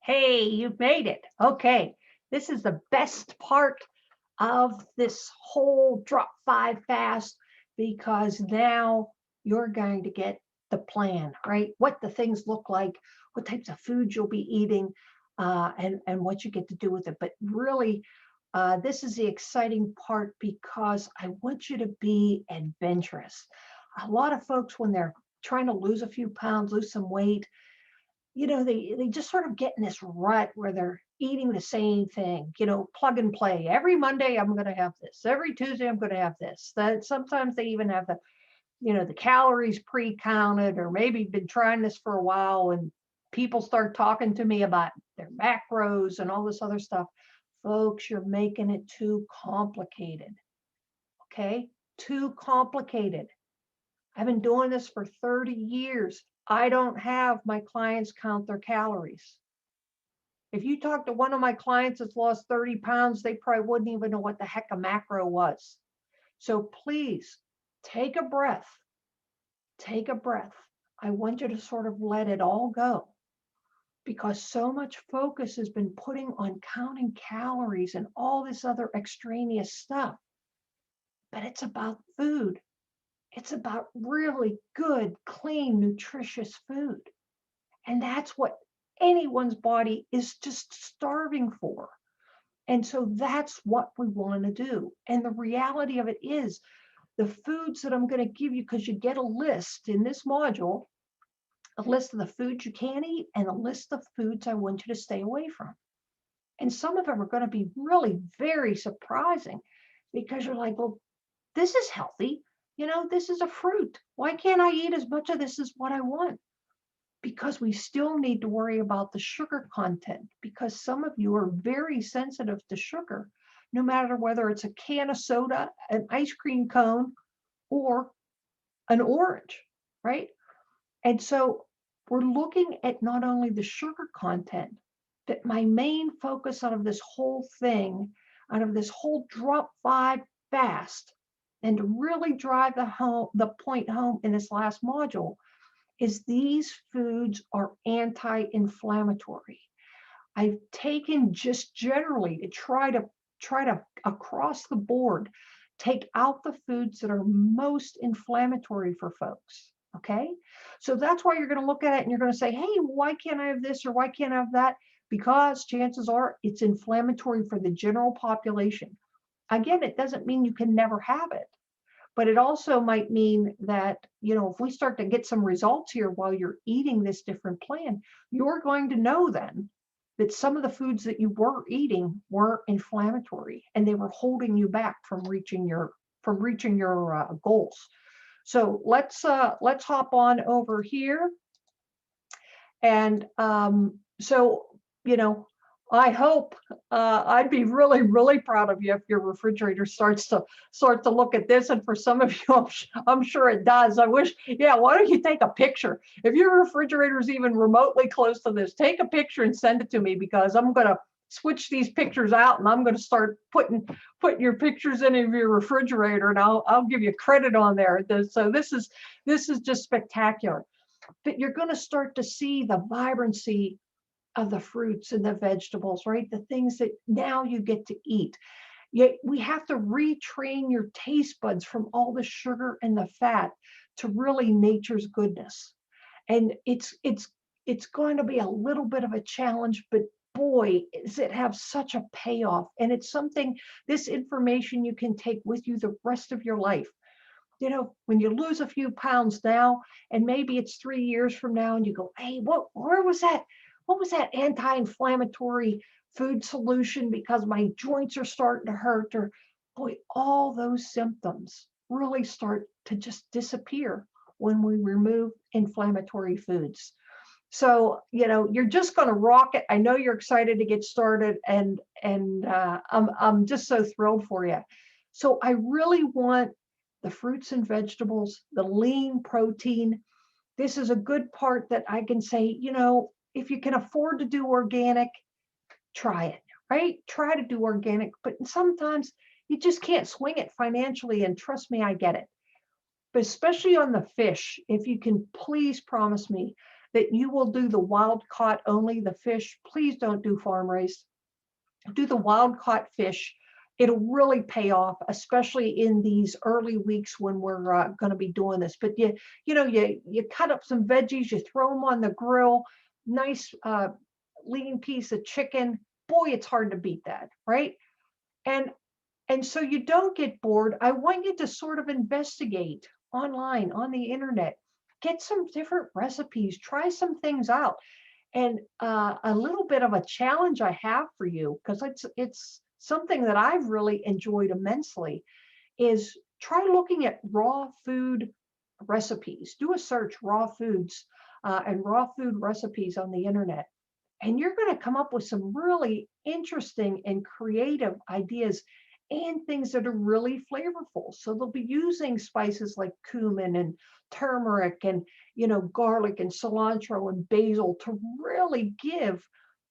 Hey, you've made it. Okay. This is the best part of this whole drop five fast because now you're going to get the plan, right? What the things look like, what types of foods you'll be eating, and what you get to do with it. But really, this is the exciting part because I want you to be adventurous. A lot of folks, when they're trying to lose a few pounds, lose some weight, they just sort of get in this rut where they're eating the same thing, plug and play. Every Monday I'm going to have this. Every Tuesday I'm going to have this. That sometimes they even have the calories pre-counted, or maybe been trying this for a while and people start talking to me about their macros and all this other stuff. Folks, you're making it too complicated. Okay? Too complicated. I've been doing this for 30 years. I don't have my clients count their calories. If you talk to one of my clients that's lost 30 pounds, they probably wouldn't even know what the heck a macro was. So please take a breath. Take a breath. I want you to sort of let it all go because so much focus has been putting on counting calories and all this other extraneous stuff. But it's about food. It's about really good, clean, nutritious food. And that's what anyone's body is just starving for. And so that's what we want to do. And the reality of it is the foods that I'm going to give you, because you get a list in this module, a list of the foods you can eat and a list of foods I want you to stay away from. And some of them are going to be really very surprising because you're like, well, this is healthy. This is a fruit. Why can't I eat as much of this as what I want? Because we still need to worry about the sugar content, because some of you are very sensitive to sugar, no matter whether it's a can of soda, an ice cream cone, or an orange, right? And so we're looking at not only the sugar content, but my main focus out of this whole thing, out of this whole drop five fast, and to really drive the point home in this last module, is these foods are anti-inflammatory. I've taken just generally to try to across the board take out the foods that are most inflammatory for folks. Okay, so that's why you're going to look at it and you're going to say, hey, why can't I have this or why can't I have that? Because chances are it's inflammatory for the general population. Again, it doesn't mean you can never have it. But it also might mean that, if we start to get some results here while you're eating this different plan, you're going to know then that some of the foods that you were eating were inflammatory and they were holding you back from reaching your goals. So let's hop on over here. And so, I hope I'd be really, really proud of you if your refrigerator starts to look at this. And for some of you, I'm sure it does. I wish, yeah, why don't you take a picture? If your refrigerator is even remotely close to this, take a picture and send it to me, because I'm going to switch these pictures out and I'm going to start putting your pictures in your refrigerator, and I'll give you credit on there. So this is just spectacular. But you're going to start to see the vibrancy of the fruits and the vegetables, right? The things that now you get to eat. Yet we have to retrain your taste buds from all the sugar and the fat to really nature's goodness. And it's going to be a little bit of a challenge, but boy, does it have such a payoff. And it's something, this information you can take with you the rest of your life. When you lose a few pounds now, and maybe it's 3 years from now, and you go, hey, where was that? What was that anti-inflammatory food solution because my joints are starting to hurt? Or boy, all those symptoms really start to just disappear when we remove inflammatory foods. So, you're just going to rock it. I know you're excited to get started, and I'm just so thrilled for you. So I really want the fruits and vegetables, the lean protein. This is a good part that I can say, if you can afford to do organic, try it, right? Try to do organic, but sometimes you just can't swing it financially. And trust me, I get it. But especially on the fish, if you can please promise me that you will do the wild caught only, the fish. Please don't do farm raised. Do the wild caught fish. It'll really pay off, especially in these early weeks when we're going to be doing this. But you cut up some veggies, you throw them on the grill, nice lean piece of chicken. Boy, it's hard to beat that, right? And and so you don't get bored. I want you to sort of investigate online on the internet, get some different recipes, try some things out. And a little bit of a challenge I have for you, because it's something that I've really enjoyed immensely, is try looking at raw food recipes. Do a search, raw foods and raw food recipes on the internet. And you're going to come up with some really interesting and creative ideas and things that are really flavorful. So they'll be using spices like cumin and turmeric and garlic and cilantro and basil to really give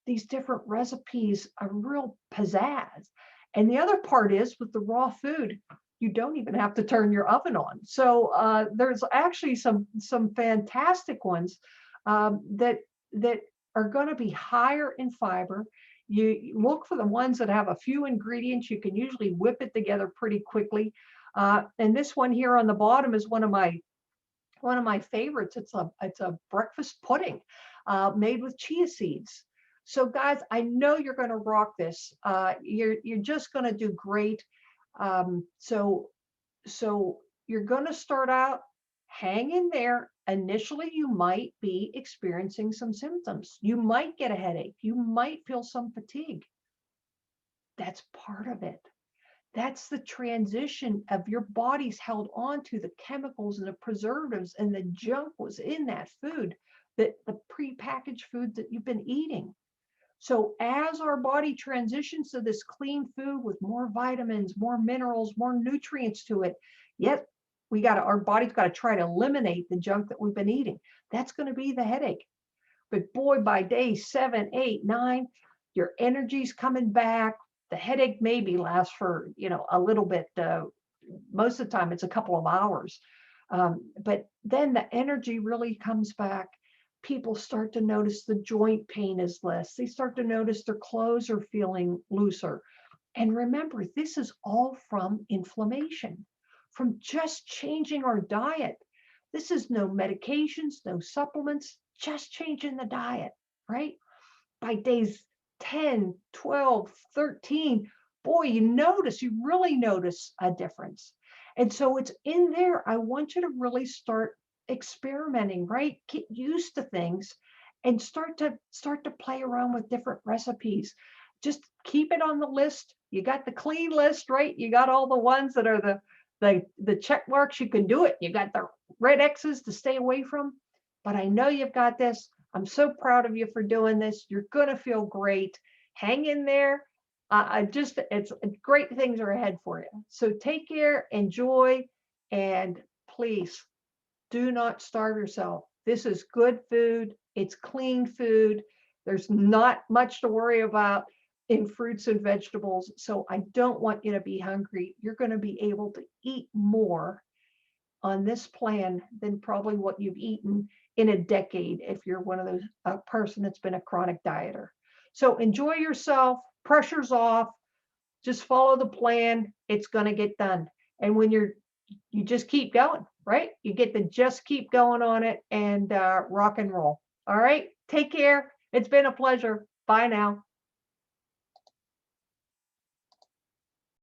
these different recipes a real pizzazz. And the other part is, with the raw food, you don't even have to turn your oven on. So there's actually some fantastic ones that are going to be higher in fiber. You look for the ones that have a few ingredients. You can usually whip it together pretty quickly. And this one here on the bottom is one of my favorites. It's a breakfast pudding made with chia seeds. So guys, I know you're going to rock this. You're just going to do great. So you're going to start out, hang in there. Initially, you might be experiencing some symptoms. You might get a headache. You might feel some fatigue. That's part of it. That's the transition of your body's held on to the chemicals and the preservatives and the junk was in that food, that the prepackaged food that you've been eating. So as our body transitions to this clean food with more vitamins, more minerals, more nutrients to it, yet our body's got to try to eliminate the junk that we've been eating. That's going to be the headache. But boy, by day 7, 8, 9, your energy's coming back. The headache maybe lasts for, a little bit. Most of the time it's a couple of hours. But then the energy really comes back. People start to notice the joint pain is less. They start to notice their clothes are feeling looser. And remember, this is all from inflammation, from just changing our diet. This is no medications, no supplements, just changing the diet, right? By days 10, 12, 13, boy, you really notice a difference. And so it's in there. I want you to really start experimenting, right? Get used to things and start to play around with different recipes. Just keep it on the list. You got the clean list, right? You got all the ones that are the check marks. You can do it. You got the red X's to stay away from. But I know you've got this. I'm so proud of you for doing this. You're going to feel great. Hang in there. It's great things are ahead for you. So take care, enjoy, and please do not starve yourself. This is good food. It's clean food. There's not much to worry about in fruits and vegetables. So I don't want you to be hungry. You're going to be able to eat more on this plan than probably what you've eaten in a decade if you're one of those person that's been a chronic dieter. So enjoy yourself. Pressure's off. Just follow the plan. It's going to get done. And when you just keep going, right? You get to just keep going on it and rock and roll. All right. Take care. It's been a pleasure. Bye now.